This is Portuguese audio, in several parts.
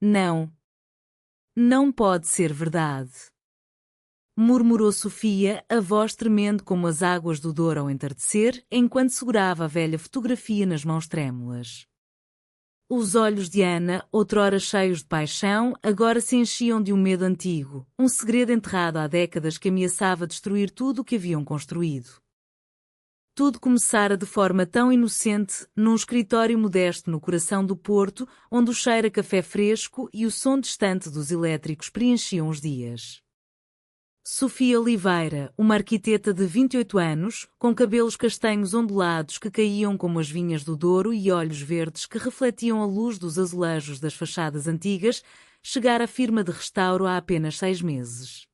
Não, não pode ser verdade. Murmurou Sofia, a voz tremendo como as águas do Douro ao entardecer, enquanto segurava a velha fotografia nas mãos trêmulas. Os olhos de Ana, outrora cheios de paixão, agora se enchiam de um medo antigo, um segredo enterrado há décadas que ameaçava destruir tudo o que haviam construído. Tudo começara de forma tão inocente, num escritório modesto no coração do Porto, onde o cheiro a café fresco e o som distante dos elétricos preenchiam os dias. Sofia Oliveira, uma arquiteta de 28 anos, com cabelos castanhos ondulados que caíam como as vinhas do Douro e olhos verdes que refletiam a luz dos azulejos das fachadas antigas, chegara à firma de restauro há apenas 6 meses.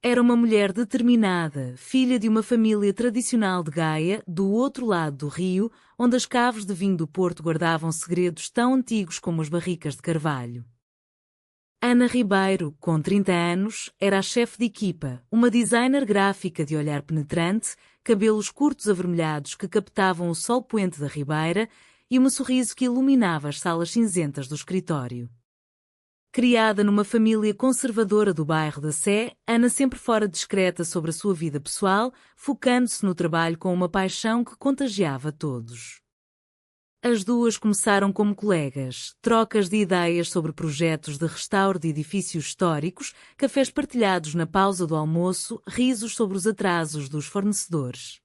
Era uma mulher determinada, filha de uma família tradicional de Gaia, do outro lado do rio, onde as caves de vinho do Porto guardavam segredos tão antigos como as barricas de carvalho. Ana Ribeiro, com 30 anos, era a chefe de equipa, uma designer gráfica de olhar penetrante, cabelos curtos avermelhados que captavam o sol poente da ribeira e um sorriso que iluminava as salas cinzentas do escritório. Criada numa família conservadora do bairro da Sé, Ana sempre fora discreta sobre a sua vida pessoal, focando-se no trabalho com uma paixão que contagiava todos. As duas começaram como colegas, trocas de ideias sobre projetos de restauro de edifícios históricos, cafés partilhados na pausa do almoço, risos sobre os atrasos dos fornecedores.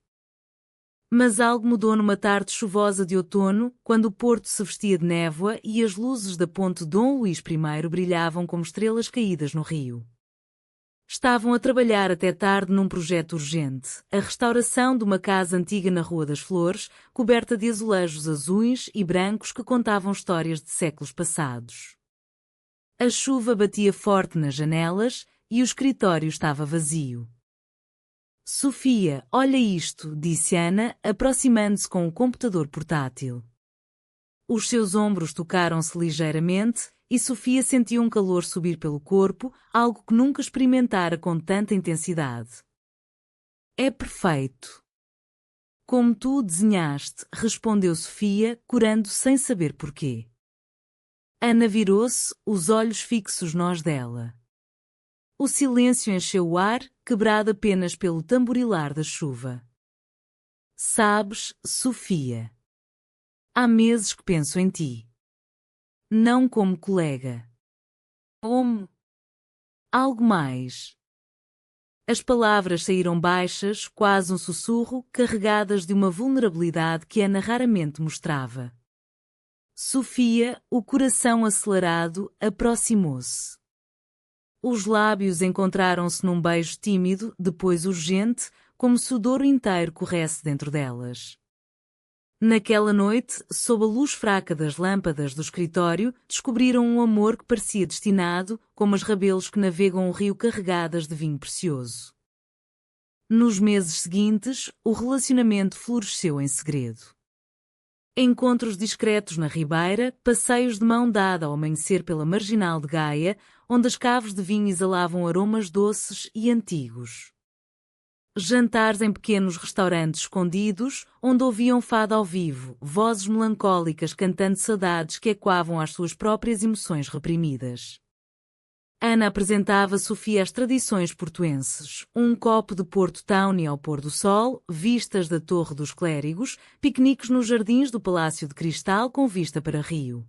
Mas algo mudou numa tarde chuvosa de outono, quando o Porto se vestia de névoa e as luzes da ponte Dom Luís I brilhavam como estrelas caídas no rio. Estavam a trabalhar até tarde num projeto urgente, a restauração de uma casa antiga na Rua das Flores, coberta de azulejos azuis e brancos que contavam histórias de séculos passados. A chuva batia forte nas janelas e o escritório estava vazio. Sofia, olha isto, disse Ana, aproximando-se com o computador portátil. Os seus ombros tocaram-se ligeiramente e Sofia sentiu um calor subir pelo corpo, algo que nunca experimentara com tanta intensidade. É perfeito. Como tu o desenhaste, respondeu Sofia, corando sem saber porquê. Ana virou-se, os olhos fixos nos dela. O silêncio encheu o ar, quebrado apenas pelo tamborilar da chuva. Sabes, Sofia, há meses que penso em ti. Não como colega. Como algo mais. As palavras saíram baixas, quase um sussurro, carregadas de uma vulnerabilidade que Ana raramente mostrava. Sofia, o coração acelerado, aproximou-se. Os lábios encontraram-se num beijo tímido, depois urgente, como se o Douro inteiro corresse dentro delas. Naquela noite, sob a luz fraca das lâmpadas do escritório, descobriram um amor que parecia destinado, como as rabelos que navegam o rio carregadas de vinho precioso. Nos meses seguintes, o relacionamento floresceu em segredo. Encontros discretos na ribeira, passeios de mão dada ao amanhecer pela marginal de Gaia, onde as caves de vinho exalavam aromas doces e antigos. Jantares em pequenos restaurantes escondidos, onde ouviam fado ao vivo, vozes melancólicas cantando saudades que ecoavam às suas próprias emoções reprimidas. Ana apresentava Sofia as tradições portuenses, um copo de Porto Tawny ao pôr do sol, vistas da Torre dos Clérigos, piqueniques nos jardins do Palácio de Cristal com vista para Rio.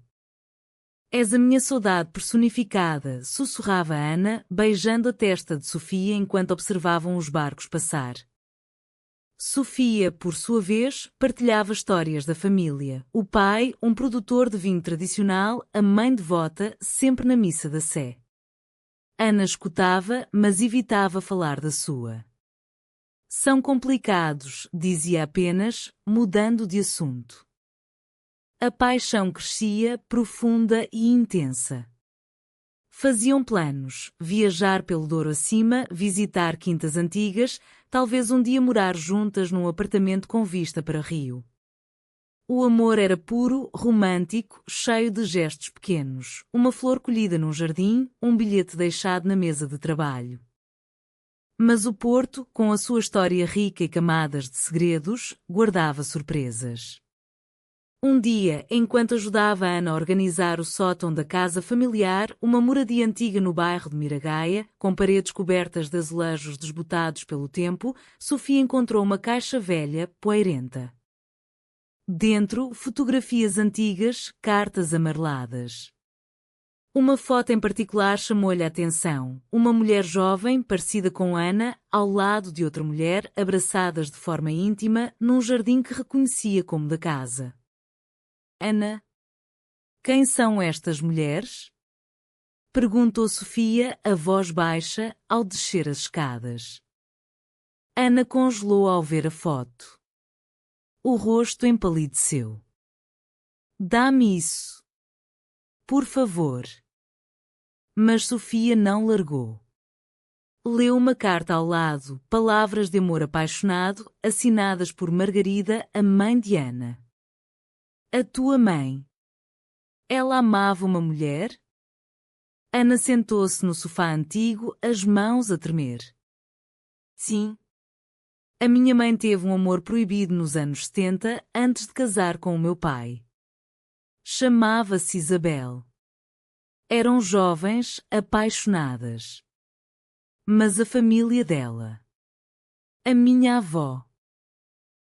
És a minha saudade personificada, sussurrava Ana, beijando a testa de Sofia enquanto observavam os barcos passar. Sofia, por sua vez, partilhava histórias da família. O pai, um produtor de vinho tradicional, a mãe devota, sempre na missa da Sé. Ana escutava, mas evitava falar da sua. São complicados, dizia apenas, mudando de assunto. A paixão crescia, profunda e intensa. Faziam planos, viajar pelo Douro acima, visitar quintas antigas, talvez um dia morar juntas num apartamento com vista para Rio. O amor era puro, romântico, cheio de gestos pequenos, uma flor colhida num jardim, um bilhete deixado na mesa de trabalho. Mas o Porto, com a sua história rica e camadas de segredos, guardava surpresas. Um dia, enquanto ajudava Ana a organizar o sótão da casa familiar, uma moradia antiga no bairro de Miragaia, com paredes cobertas de azulejos desbotados pelo tempo, Sofia encontrou uma caixa velha, poeirenta. Dentro, fotografias antigas, cartas amareladas. Uma foto em particular chamou-lhe a atenção. Uma mulher jovem, parecida com Ana, ao lado de outra mulher, abraçadas de forma íntima, num jardim que reconhecia como da casa. Ana. Quem são estas mulheres? Perguntou Sofia, a voz baixa, ao descer as escadas. Ana congelou ao ver a foto. O rosto empalideceu. Dá-me isso. Por favor. Mas Sofia não largou. Leu uma carta ao lado, palavras de amor apaixonado, assinadas por Margarida, a mãe de Ana. A tua mãe. Ela amava uma mulher? Ana sentou-se no sofá antigo, as mãos a tremer. Sim. A minha mãe teve um amor proibido nos anos 70, antes de casar com o meu pai. Chamava-se Isabel. Eram jovens, apaixonadas. Mas a família dela, a minha avó,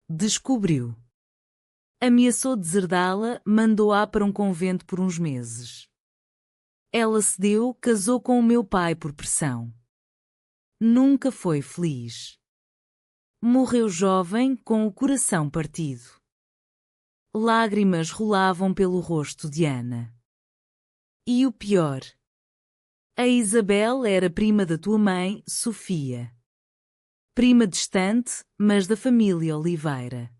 descobriu. Ameaçou deserdá-la, mandou-a para um convento por uns meses. Ela cedeu, casou com o meu pai por pressão. Nunca foi feliz. Morreu jovem, com o coração partido. Lágrimas rolavam pelo rosto de Ana. E o pior. A Isabel era prima da tua mãe, Sofia. Prima distante, mas da família Oliveira.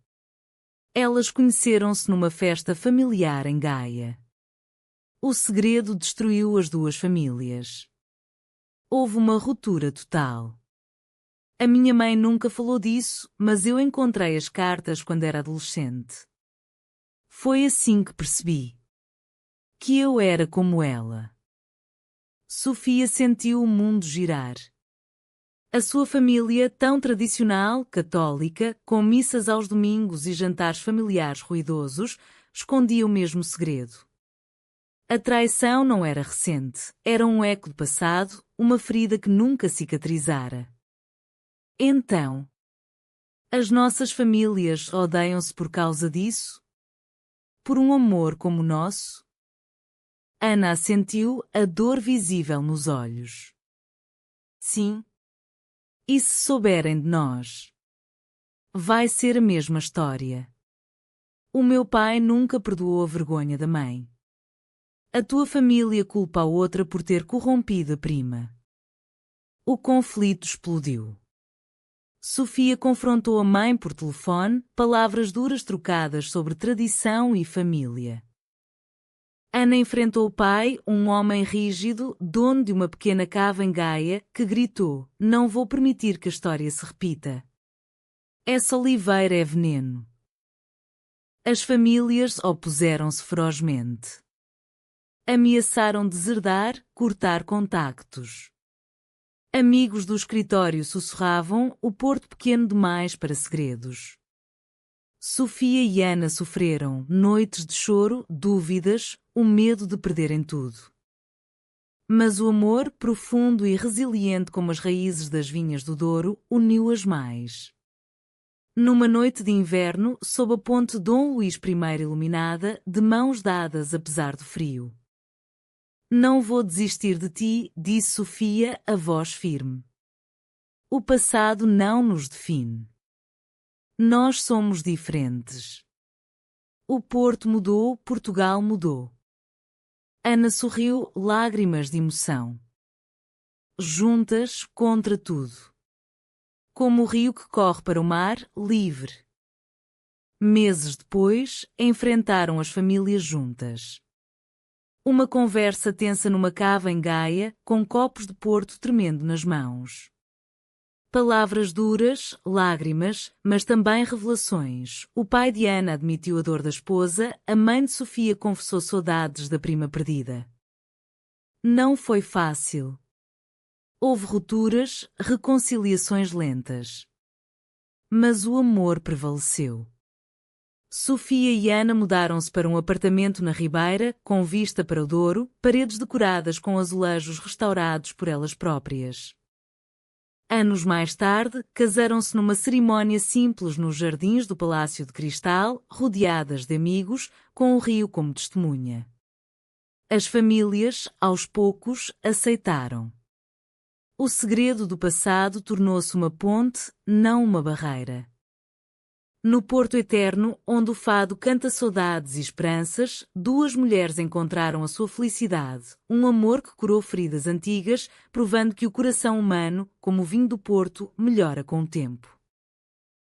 Elas conheceram-se numa festa familiar em Gaia. O segredo destruiu as duas famílias. Houve uma ruptura total. A minha mãe nunca falou disso, mas eu encontrei as cartas quando era adolescente. Foi assim que percebi. Que eu era como ela. Sofia sentiu o mundo girar. A sua família, tão tradicional, católica, com missas aos domingos e jantares familiares ruidosos, escondia o mesmo segredo. A traição não era recente, era um eco do passado, uma ferida que nunca cicatrizara. Então, as nossas famílias odeiam-se por causa disso? Por um amor como o nosso? Ana sentiu a dor visível nos olhos. Sim. E se souberem de nós? Vai ser a mesma história. O meu pai nunca perdoou a vergonha da mãe. A tua família culpa a outra por ter corrompido a prima. O conflito explodiu. Sofia confrontou a mãe por telefone, palavras duras trocadas sobre tradição e família. Ana enfrentou o pai, um homem rígido, dono de uma pequena cava em Gaia, que gritou: não vou permitir que a história se repita. Essa oliveira é veneno. As famílias opuseram-se ferozmente. Ameaçaram deserdar, cortar contactos. Amigos do escritório sussurravam, o porto pequeno demais para segredos. Sofia e Ana sofreram noites de choro, dúvidas, o medo de perderem tudo. Mas o amor, profundo e resiliente como as raízes das vinhas do Douro, uniu-as mais. Numa noite de inverno, sob a ponte Dom Luís I iluminada, de mãos dadas apesar do frio. Não vou desistir de ti, disse Sofia, a voz firme. O passado não nos define. Nós somos diferentes. O Porto mudou, Portugal mudou. Ana sorriu, lágrimas de emoção. Juntas, contra tudo. Como o rio que corre para o mar, livre. Meses depois, enfrentaram as famílias juntas. Uma conversa tensa numa cava em Gaia, com copos de Porto tremendo nas mãos. Palavras duras, lágrimas, mas também revelações. O pai de Ana admitiu a dor da esposa, a mãe de Sofia confessou saudades da prima perdida. Não foi fácil. Houve rupturas, reconciliações lentas. Mas o amor prevaleceu. Sofia e Ana mudaram-se para um apartamento na Ribeira, com vista para o Douro, paredes decoradas com azulejos restaurados por elas próprias. Anos mais tarde, casaram-se numa cerimónia simples nos jardins do Palácio de Cristal, rodeadas de amigos, com o rio como testemunha. As famílias, aos poucos, aceitaram. O segredo do passado tornou-se uma ponte, não uma barreira. No Porto Eterno, onde o fado canta saudades e esperanças, duas mulheres encontraram a sua felicidade, um amor que curou feridas antigas, provando que o coração humano, como o vinho do Porto, melhora com o tempo.